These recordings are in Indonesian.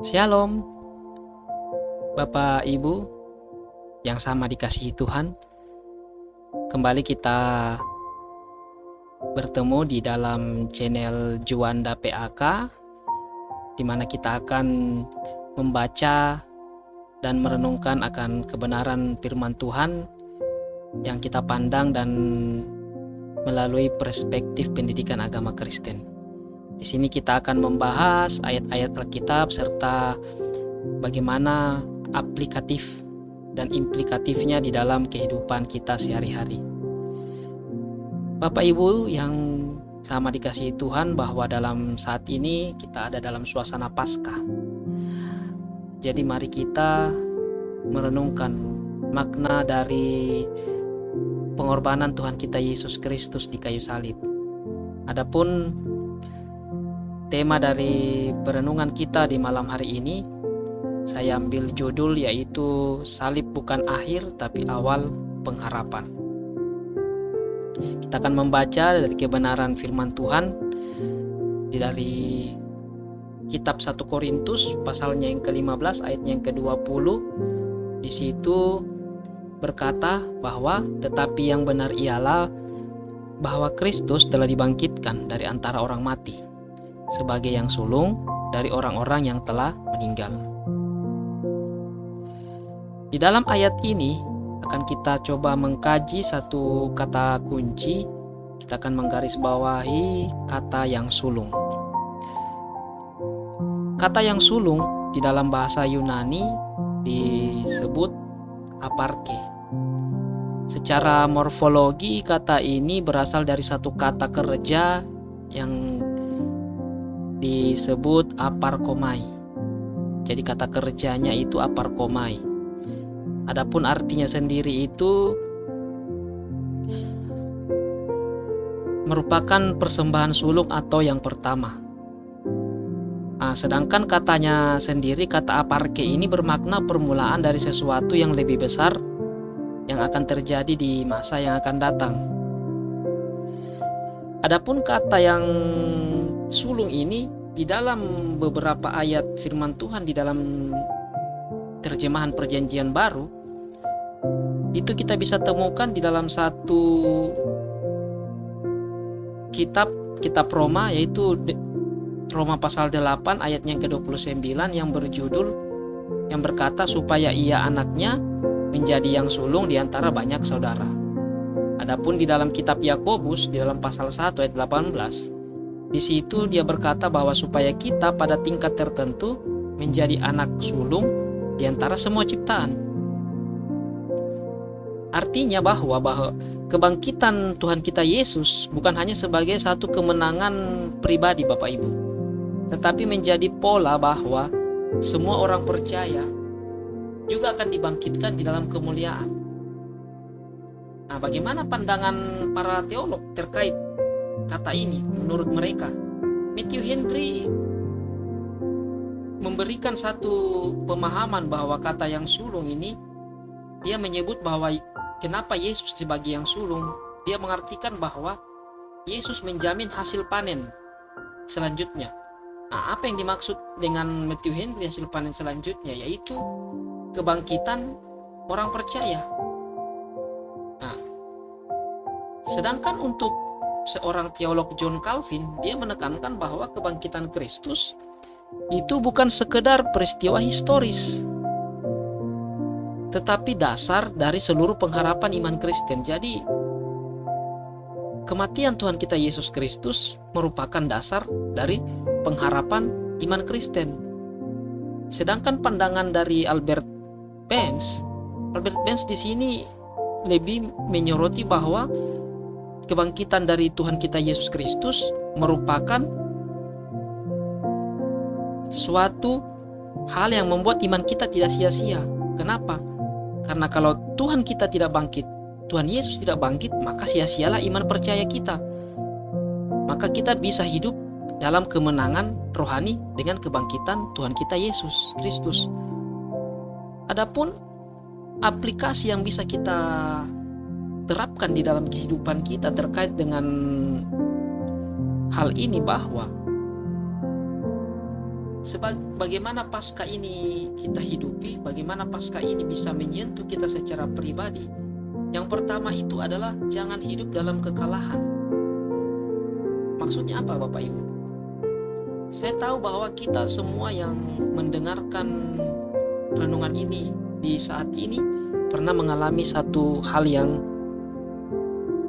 Shalom, Bapak Ibu yang sama dikasihi Tuhan. Kembali kita bertemu di dalam channel Juanda PAK, di mana kita akan membaca dan merenungkan akan kebenaran firman Tuhan yang kita pandang dan melalui perspektif pendidikan agama Kristen. Di sini kita akan membahas ayat-ayat Alkitab serta bagaimana aplikatif dan implikatifnya di dalam kehidupan kita sehari-hari. Bapak Ibu yang sama dikasihi Tuhan, bahwa dalam saat ini kita ada dalam suasana Paskah. Jadi mari kita merenungkan makna dari pengorbanan Tuhan kita Yesus Kristus di kayu salib. Adapun tema dari perenungan kita di malam hari ini, saya ambil judul yaitu Salib bukan akhir tapi awal pengharapan. Kita akan membaca dari kebenaran firman Tuhan dari kitab 1 Korintus pasalnya yang ke-15 ayatnya yang ke-20. Di situ berkata bahwa tetapi yang benar ialah bahwa Kristus telah dibangkitkan dari antara orang mati sebagai yang sulung dari orang-orang yang telah meninggal. Di dalam ayat ini akan kita coba mengkaji satu kata kunci. Kita akan menggarisbawahi kata yang sulung. Kata yang sulung di dalam bahasa Yunani disebut aparke. Secara morfologi kata ini berasal dari satu kata kerja yang disebut aparkomai. Jadi kata kerjanya itu aparkomai. Adapun artinya sendiri itu merupakan persembahan sulung atau yang pertama. Sedangkan katanya sendiri, kata aparke ini bermakna permulaan dari sesuatu yang lebih besar yang akan terjadi di masa yang akan datang. Adapun kata yang sulung ini di dalam beberapa ayat firman Tuhan di dalam terjemahan Perjanjian Baru itu kita bisa temukan di dalam satu kitab Roma, yaitu Roma pasal 8 ayatnya yang ke-29 yang berjudul yang berkata supaya ia anaknya menjadi yang sulung di antara banyak saudara. Adapun di dalam kitab Yakobus di dalam pasal 1 ayat 18, di situ dia berkata bahwa supaya kita pada tingkat tertentu menjadi anak sulung di antara semua ciptaan. Artinya bahwa kebangkitan Tuhan kita Yesus bukan hanya sebagai satu kemenangan pribadi Bapak Ibu, tetapi menjadi pola bahwa semua orang percaya juga akan dibangkitkan di dalam kemuliaan. Bagaimana pandangan para teolog terkait kata ini menurut mereka? Matthew Henry memberikan satu pemahaman bahwa kata yang sulung ini, dia menyebut bahwa kenapa Yesus sebagai yang sulung, dia mengartikan bahwa Yesus menjamin hasil panen selanjutnya. Apa yang dimaksud dengan Matthew Henry hasil panen selanjutnya? Yaitu kebangkitan orang percaya. Sedangkan untuk seorang teolog John Calvin, dia menekankan bahwa kebangkitan Kristus itu bukan sekedar peristiwa historis, tetapi dasar dari seluruh pengharapan iman Kristen. Jadi kematian Tuhan kita Yesus Kristus merupakan dasar dari pengharapan iman Kristen. Sedangkan pandangan dari Albert Benz di sini lebih menyoroti bahwa kebangkitan dari Tuhan kita Yesus Kristus merupakan suatu hal yang membuat iman kita tidak sia-sia. Kenapa? Karena kalau Tuhan kita tidak bangkit, Tuhan Yesus tidak bangkit, maka sia-sialah iman percaya kita. Maka kita bisa hidup dalam kemenangan rohani dengan kebangkitan Tuhan kita Yesus Kristus. Adapun aplikasi yang bisa kita terapkan di dalam kehidupan kita terkait dengan hal ini, bahwa Bagaimana Paskah ini kita hidupi, bagaimana Paskah ini bisa menyentuh kita secara pribadi. Yang pertama itu adalah jangan hidup dalam kekalahan. Maksudnya apa Bapak Ibu? Saya tahu bahwa kita semua yang mendengarkan renungan ini di saat ini pernah mengalami satu hal yang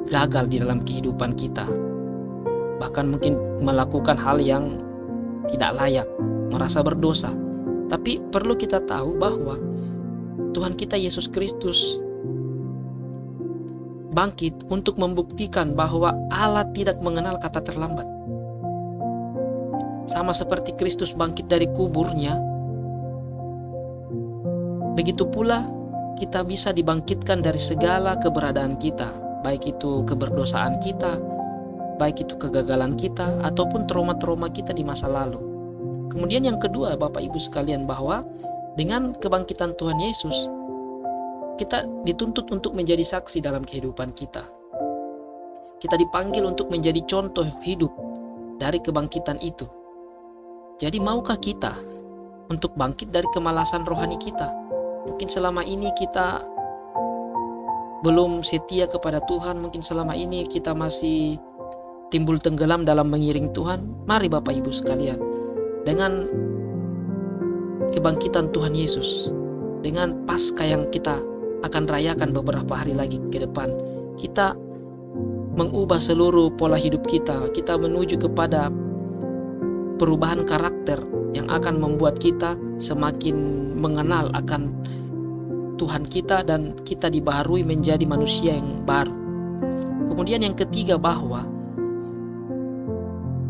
gagal di dalam kehidupan kita. Bahkan mungkin melakukan hal yang tidak layak, merasa berdosa. Tapi perlu kita tahu bahwa Tuhan kita Yesus Kristus bangkit untuk membuktikan bahwa Allah tidak mengenal kata terlambat. Sama seperti Kristus bangkit dari kuburnya, begitu pula kita bisa dibangkitkan dari segala keberadaan kita, baik itu keberdosaan kita, baik itu kegagalan kita, ataupun trauma-trauma kita di masa lalu. Kemudian yang kedua Bapak Ibu sekalian, bahwa dengan kebangkitan Tuhan Yesus, kita dituntut untuk menjadi saksi dalam kehidupan kita. Kita dipanggil untuk menjadi contoh hidup dari kebangkitan itu. Jadi maukah kita untuk bangkit dari kemalasan rohani kita? Mungkin selama ini kita belum setia kepada Tuhan, mungkin selama ini kita masih timbul tenggelam dalam mengiring Tuhan. Mari Bapak Ibu sekalian, dengan kebangkitan Tuhan Yesus, dengan Paskah yang kita akan rayakan beberapa hari lagi ke depan, kita mengubah seluruh pola hidup kita. Kita menuju kepada perubahan karakter yang akan membuat kita semakin mengenal akan Tuhan kita, dan kita dibaharui menjadi manusia yang baru. Kemudian yang ketiga, bahwa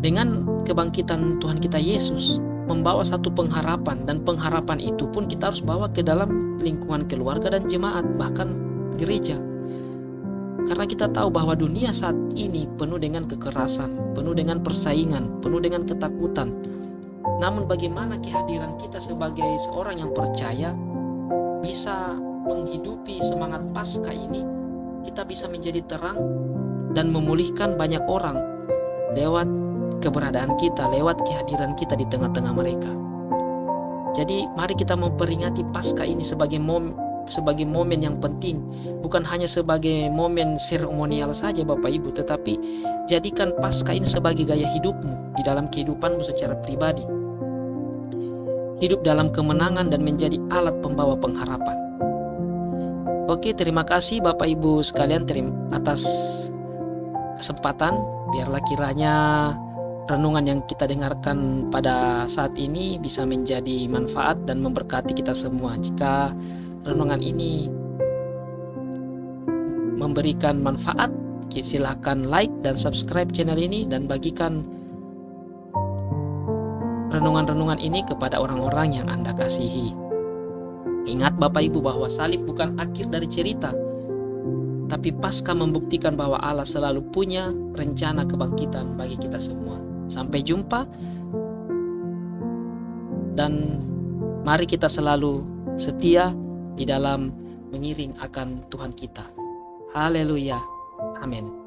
dengan kebangkitan Tuhan kita Yesus membawa satu pengharapan, dan pengharapan itu pun kita harus bawa ke dalam lingkungan keluarga dan jemaat, bahkan gereja. Karena kita tahu bahwa dunia saat ini penuh dengan kekerasan, penuh dengan persaingan, penuh dengan ketakutan. Namun bagaimana kehadiran kita sebagai seorang yang percaya bisa menghidupi semangat Paskah ini? Kita bisa menjadi terang dan memulihkan banyak orang lewat keberadaan kita, lewat kehadiran kita di tengah-tengah mereka. Jadi mari kita memperingati Paskah ini sebagai momen yang penting, bukan hanya sebagai momen seremonial saja Bapak Ibu, tetapi jadikan Paskah ini sebagai gaya hidupmu di dalam kehidupanmu secara pribadi. Hidup dalam kemenangan dan menjadi alat pembawa pengharapan. Oke, terima kasih Bapak Ibu sekalian atas kesempatan. Biarlah kiranya renungan yang kita dengarkan pada saat ini bisa menjadi manfaat dan memberkati kita semua. Jika renungan ini memberikan manfaat, silakan like dan subscribe channel ini, dan bagikan renungan-renungan ini kepada orang-orang yang Anda kasihi. Ingat Bapak Ibu bahwa salib bukan akhir dari cerita, tapi Paskah membuktikan bahwa Allah selalu punya rencana kebangkitan bagi kita semua. Sampai jumpa, dan mari kita selalu setia di dalam mengiring akan Tuhan kita. Haleluya. Amin.